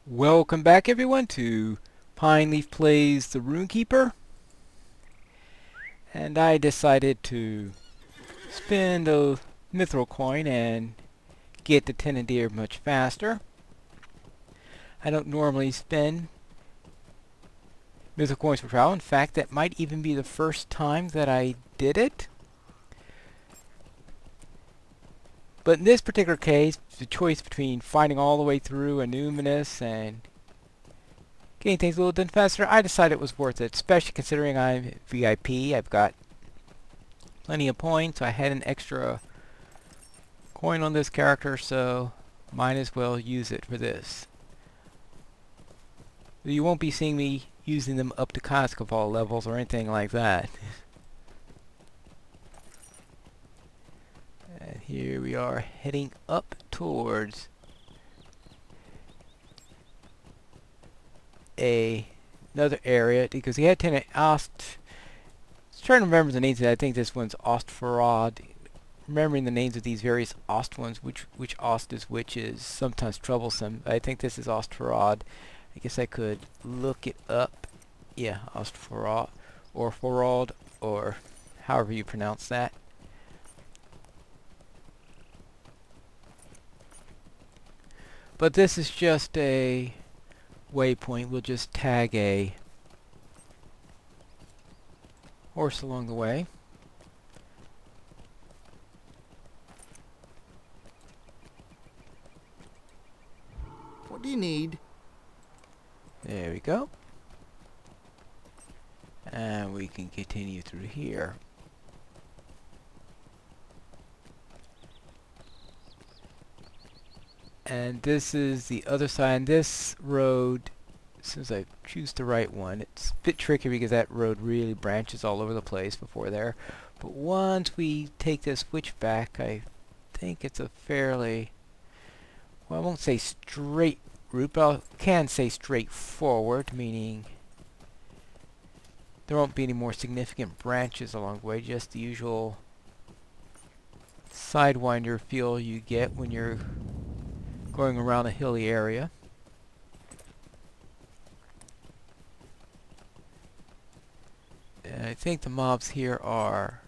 Welcome back everyone to Pine Leaf Plays the Rune-keeper, and I decided to spend a mithril coin and get the Tenandeer much faster. I don't normally spend mithril coins for travel. In fact, that might even be the first time that I did it. But in this particular case, the choice between fighting all the way through a numinous and getting things a little done faster, I decided it was worth it, especially considering I'm VIP. I've got plenty of points. I had an extra coin on this character, so might as well use it for this. You won't be seeing me using them up to Cascaval levels or anything like that. And here we are heading up towards another area, because he had tenant asked. I was trying to remember the names. I think this one's Ostforod. Remembering the names of these various Ost ones, which Ost is which, is sometimes troublesome. I think this is Ostforod. I guess I could look it up. Yeah, Ostforod or Forod, or however you pronounce that. But this is just a waypoint. We'll just tag a horse along the way. What do you need? There we go. And we can continue through here. And this is the other side. This road, as soon as I choose the right one, it's a bit tricky because that road really branches all over the place before there. But once we take this switchback, I think it's a fairly, well, I won't say straight route, but I can say straightforward, meaning there won't be any more significant branches along the way, just the usual sidewinder feel you get when you're going around a hilly area. And I think the mobs here are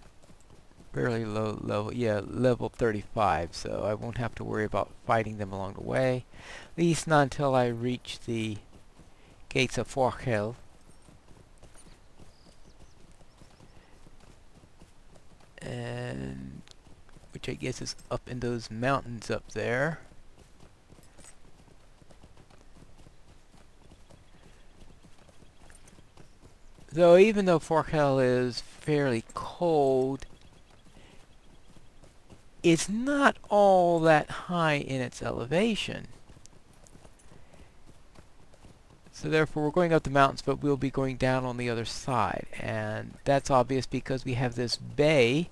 fairly low level, yeah, level 35, so I won't have to worry about fighting them along the way, at least not until I reach the gates of Forochel. And which I guess is up in those mountains up there. Though even though Forochel is fairly cold, it's not all that high in its elevation. So therefore we're going up the mountains, but we'll be going down on the other side. And that's obvious because we have this bay.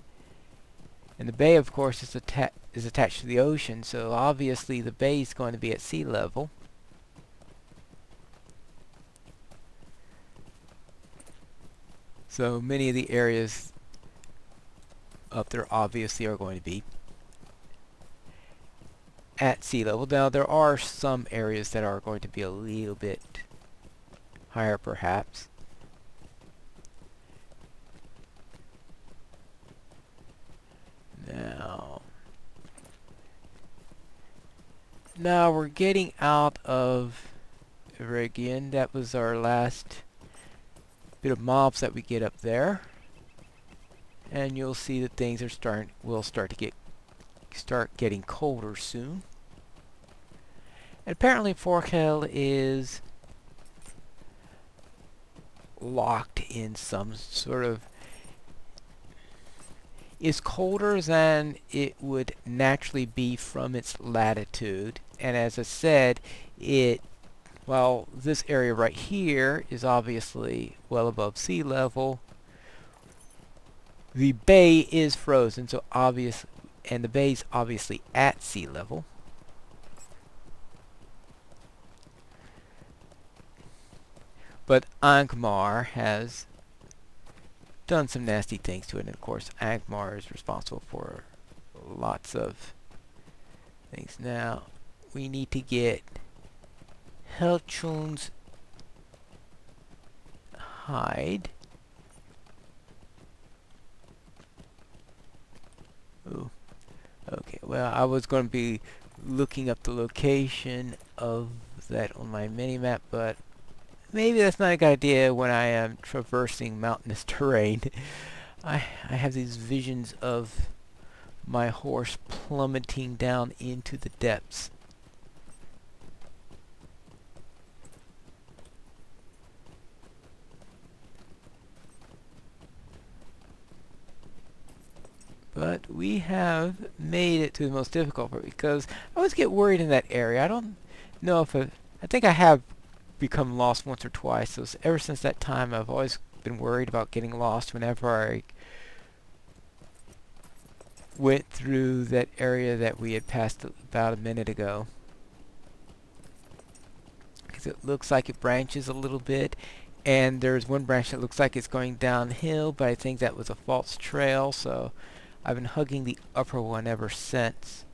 And the bay, of course, is attached to the ocean, so obviously the bay is going to be at sea level. So many of the areas up there obviously are going to be at sea level. Now there are some areas that are going to be a little bit higher perhaps. Now we're getting out of Eregion. That was our last bit of mobs that we get up there, and you'll see that things are will start getting colder soon. And apparently Forochel is locked in some sort of, is colder than it would naturally be from its latitude. And as I said, well, this area right here is obviously well above sea level. The bay is frozen, so and the bay's obviously at sea level. But Angmar has done some nasty things to it. And of course, Angmar is responsible for lots of things. Now, we need to get Helchun's hide. Ooh. Okay, well, I was going to be looking up the location of that on my mini-map, but maybe that's not a good idea when I am traversing mountainous terrain. I have these visions of my horse plummeting down into the depths. But we have made it to the most difficult part, because I always get worried in that area. I don't know if I think I have become lost once or twice. So ever since that time, I've always been worried about getting lost whenever I went through that area that we had passed about a minute ago. Because it looks like it branches a little bit, and there's one branch that looks like it's going downhill, but I think that was a false trail, so I've been hugging the upper one ever since.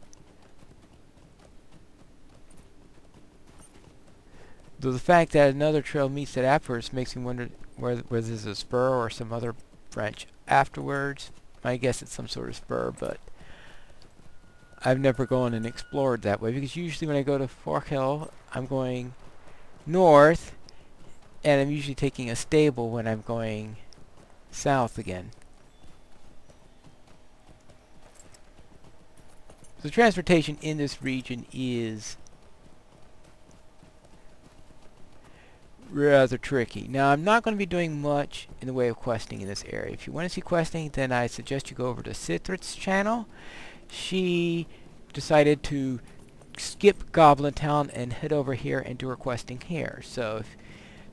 Though the fact that another trail meets it afterwards makes me wonder whether there's a spur or some other branch afterwards. I guess it's some sort of spur, but I've never gone and explored that way, because usually when I go to Forochel, I'm going north, and I'm usually taking a stable when I'm going south again. So transportation in this region is rather tricky. Now, I'm not going to be doing much in the way of questing in this area. If you want to see questing, then I suggest you go over to Cithrit's channel. She decided to skip Goblin Town and head over here and do her questing here. So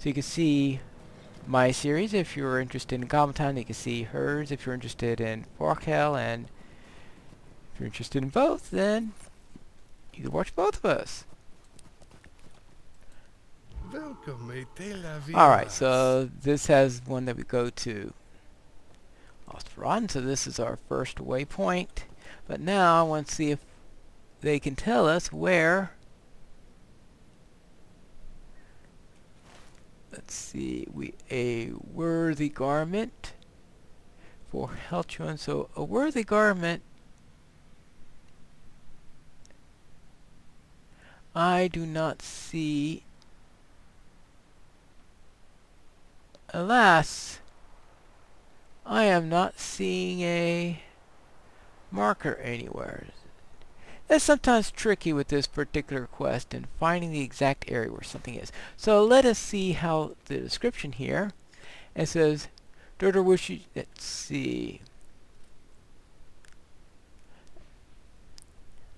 you can see my series if you're interested in Goblin Town. You can see hers if you're interested in Forochel, and if you're interested in both, then you can watch both of us. Alright, so this has one that we go to Ostfron, so this is our first waypoint. But now I want to see if they can tell us where. Let's see, a worthy garment for Helchun. So a worthy garment, I do not see. Alas, I am not seeing a marker anywhere. That's sometimes tricky with this particular quest and finding the exact area where something is. So let us see how the description here. It says, Durder wishes, let's see.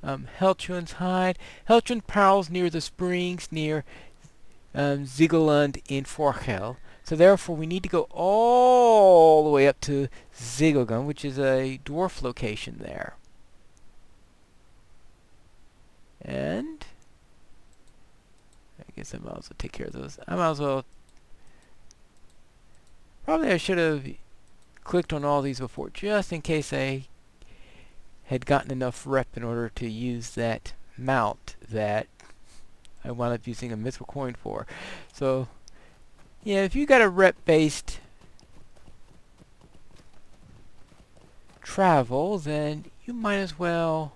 Helchun's hide. Helchun prowls near the springs near Zigelund in Forochel. So therefore we need to go all the way up to Zigelund, which is a dwarf location there. And I guess I might as well take care of those. I might as well. Probably I should have clicked on all these before, just in case I had gotten enough rep in order to use that mount that I wound up using a mythical coin for. So, yeah, if you got a rep-based travel, then you might as well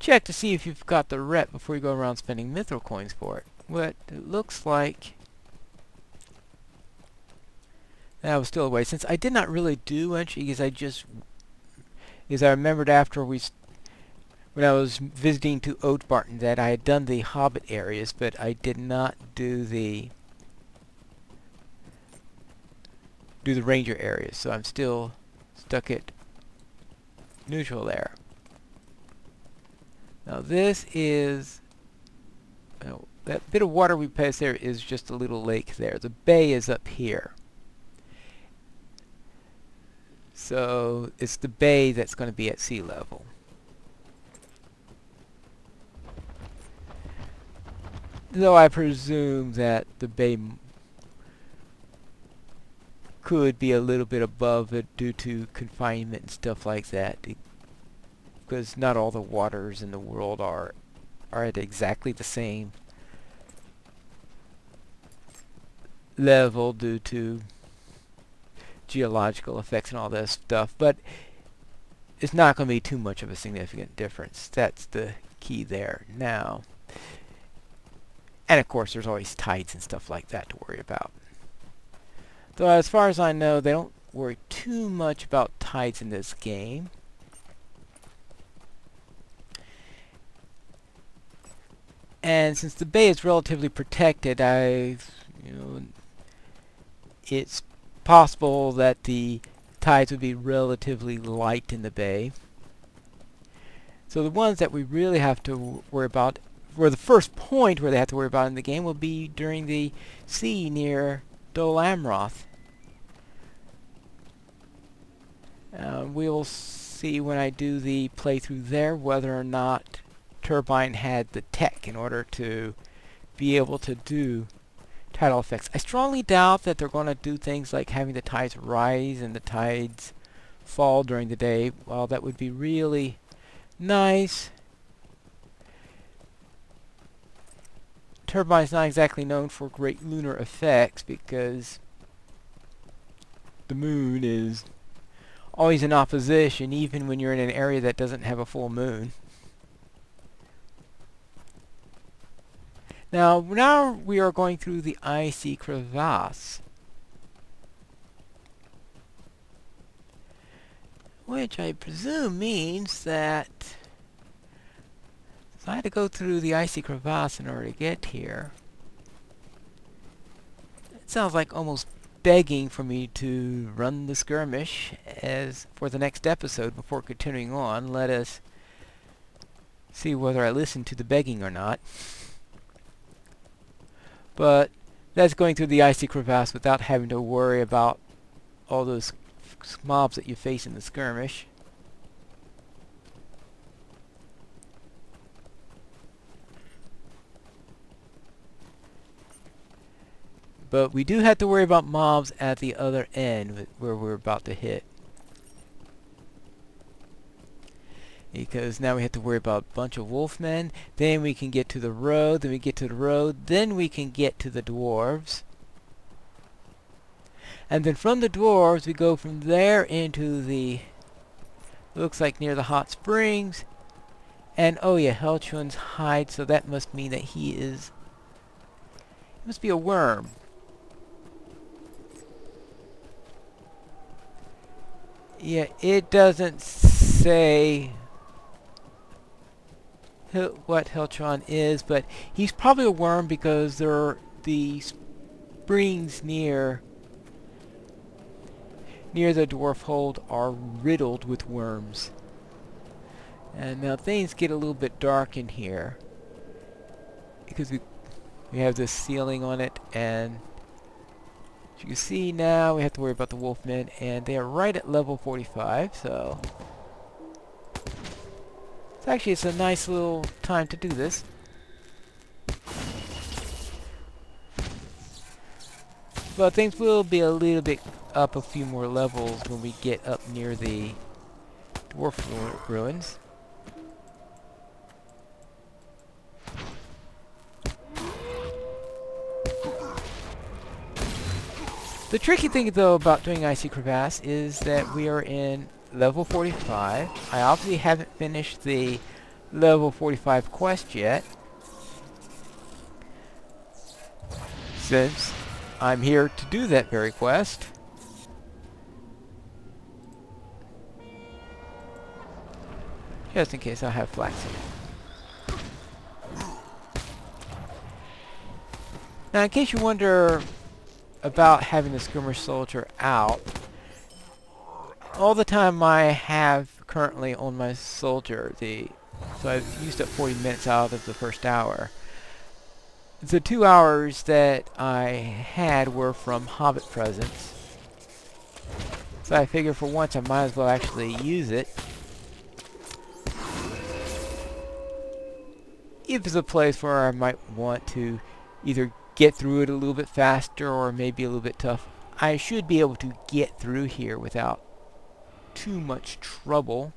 check to see if you've got the rep before you go around spending mythical coins for it. But it looks like that was still a way. Since I did not really do much, because I remembered after when I was visiting to Oatbarton that I had done the Hobbit areas, but I did not do the Ranger areas. So I'm still stuck at neutral there. Now this is, that bit of water we passed there is just a little lake there. The bay is up here. So it's the bay that's going to be at sea level. Though I presume that the bay could be a little bit above it due to confinement and stuff like that, because not all the waters in the world are at exactly the same level due to geological effects and all this stuff, but it's not going to be too much of a significant difference. That's the key there now. And of course there's always tides and stuff like that to worry about. Though as far as I know, they don't worry too much about tides in this game. And since the bay is relatively protected, it's possible that the tides would be relatively light in the bay. So the ones that we really have to worry about, or the first point where they have to worry about in the game, will be during the sea near Dol Amroth. We'll see when I do the playthrough there whether or not Turbine had the tech in order to be able to do tidal effects. I strongly doubt that they're going to do things like having the tides rise and the tides fall during the day. While that would be really nice, Turbine's not exactly known for great lunar effects because the moon is always in opposition, even when you're in an area that doesn't have a full moon. Now we are going through the icy crevasse, which I presume means that I had to go through the icy crevasse in order to get here. It sounds like almost begging for me to run the skirmish as for the next episode before continuing on. Let us see whether I listen to the begging or not. But that's going through the icy crevasse without having to worry about all those mobs that you face in the skirmish. But we do have to worry about mobs at the other end where we're about to hit. Because now we have to worry about a bunch of wolfmen, then we can get to the road, then we get to the road, then we can get to the dwarves. And then from the dwarves we go from there into the, looks like near the hot springs. And oh yeah, Helchun's hide, so that must mean that he must be a worm. Yeah, it doesn't say what Heltron is, but he's probably a worm because there are the springs near the dwarf hold are riddled with worms. And now things get a little bit dark in here because we have this ceiling on it, and as you can see now we have to worry about the wolfmen, and they are right at level 45, so actually it's a nice little time to do this. But things will be a little bit up a few more levels when we get up near the dwarf ruins. The tricky thing though about doing Icy Crevasse is that we are in level 45. I obviously haven't finished the level 45 quest yet, since I'm here to do that very quest. Just in case I have flaxseed. Now in case you wonder about having the skirmish soldier out, all the time I have currently on my soldier, so I've used up 40 minutes out of the first hour. The 2 hours that I had were from Hobbit presents, so I figure for once I might as well actually use it. If it's a place where I might want to either get through it a little bit faster or maybe a little bit tough, I should be able to get through here without too much trouble.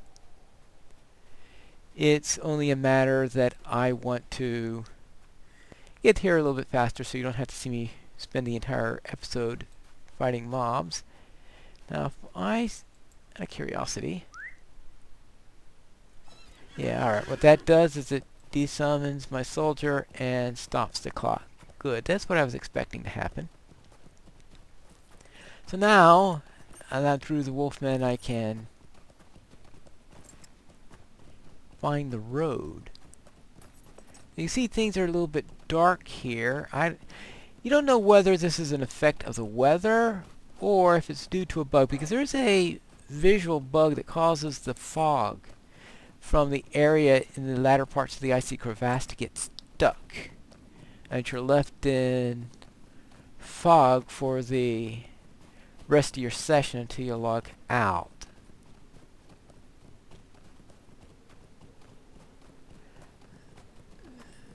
It's only a matter that I want to get here a little bit faster so you don't have to see me spend the entire episode fighting mobs. Now, if out of curiosity, yeah, alright, what that does is it desummons my soldier and stops the clock. Good, that's what I was expecting to happen. So now that through the Wolfmen I can find the road. You see things are a little bit dark here. You don't know whether this is an effect of the weather or if it's due to a bug, because there's a visual bug that causes the fog from the area in the latter parts of the icy crevasse to get stuck. And you're left in fog for the rest of your session until you log out.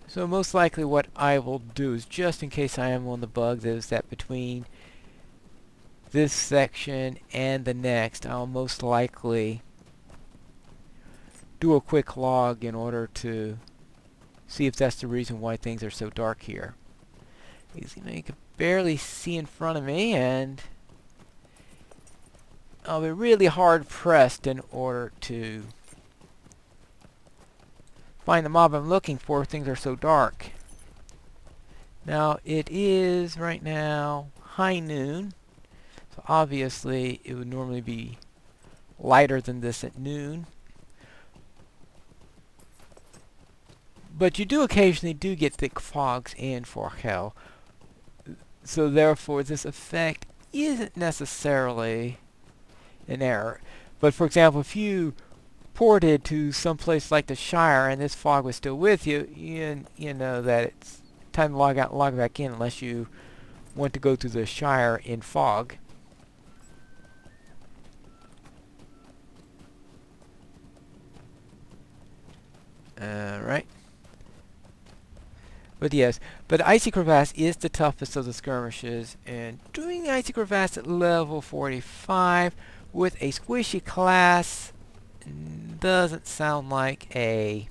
So most likely what I will do is, just in case I am on the bug, is that between this section and the next, I'll most likely do a quick log in order to see if that's the reason why things are so dark here. Because, you know, you can barely see in front of me, and I'll be really hard pressed in order to find the mob I'm looking for if things are so dark. Now it is right now high noon, so obviously it would normally be lighter than this at noon. But you do occasionally get thick fogs in Forochel, so therefore this effect isn't necessarily an error. But for example, if you ported to some place like the Shire and this fog was still with you, you know that it's time to log out and log back in unless you want to go to the Shire in fog. Right. But yes, but Icy Crevasse is the toughest of the skirmishes, and doing the Icy Crevasse at level 45 with a squishy class doesn't sound like a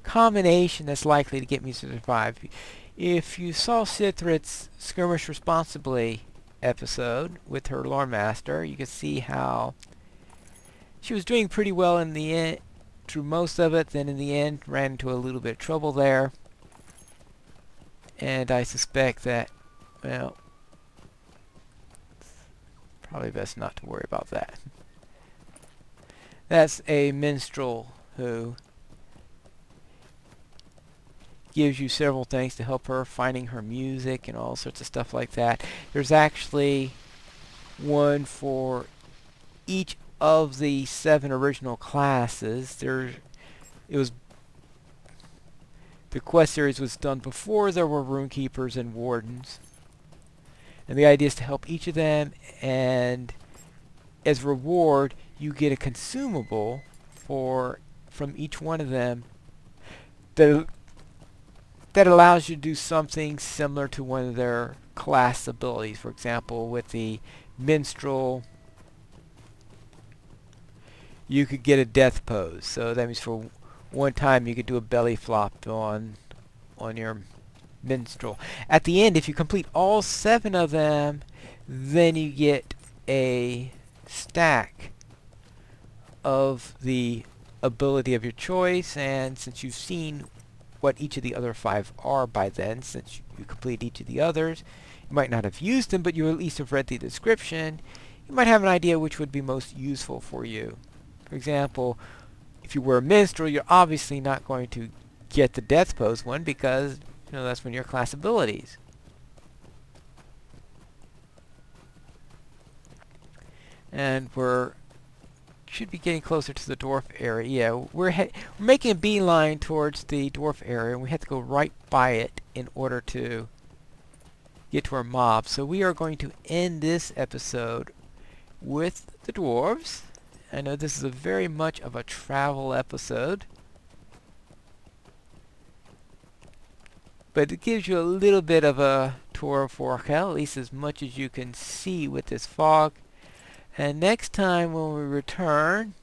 combination that's likely to get me to survive. If you saw Sithrit's Skirmish Responsibly episode with her Lore Master, you could see how she was doing pretty well in the end, through most of it, then in the end ran into a little bit of trouble there. And I suspect that, well, probably best not to worry about that. That's a minstrel who gives you several things to help her finding her music and all sorts of stuff like that. There's actually one for each of the 7 original classes. The quest series was done before there were Rune-keepers and wardens. And the idea is to help each of them, and as reward you get a consumable from each one of them that allows you to do something similar to one of their class abilities. For example, with the minstrel, you could get a death pose. So that means for one time you could do a belly flop on your minstrel. At the end, if you complete all 7 of them, then you get a stack of the ability of your choice, and since you've seen what each of the other 5 are by then, since you complete each of the others, you might not have used them, but you at least have read the description, you might have an idea which would be most useful for you. For example, if you were a minstrel, you're obviously not going to get the death pose one, because that's one of your class abilities. And should be getting closer to the dwarf area. Yeah, we're making a beeline towards the dwarf area, and we have to go right by it in order to get to our mob. So we are going to end this episode with the dwarves. I know this is a very much of a travel episode. But it gives you a little bit of a tour of Forochel, at least as much as you can see with this fog. And next time when we return,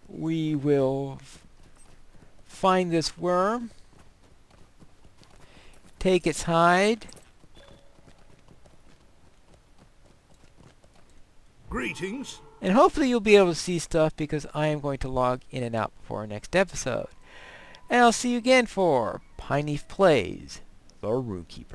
we will find this worm, take its hide. Greetings. And hopefully you'll be able to see stuff because I am going to log in and out before our next episode. And I'll see you again for Pineaf Plays, the Rune-keeper.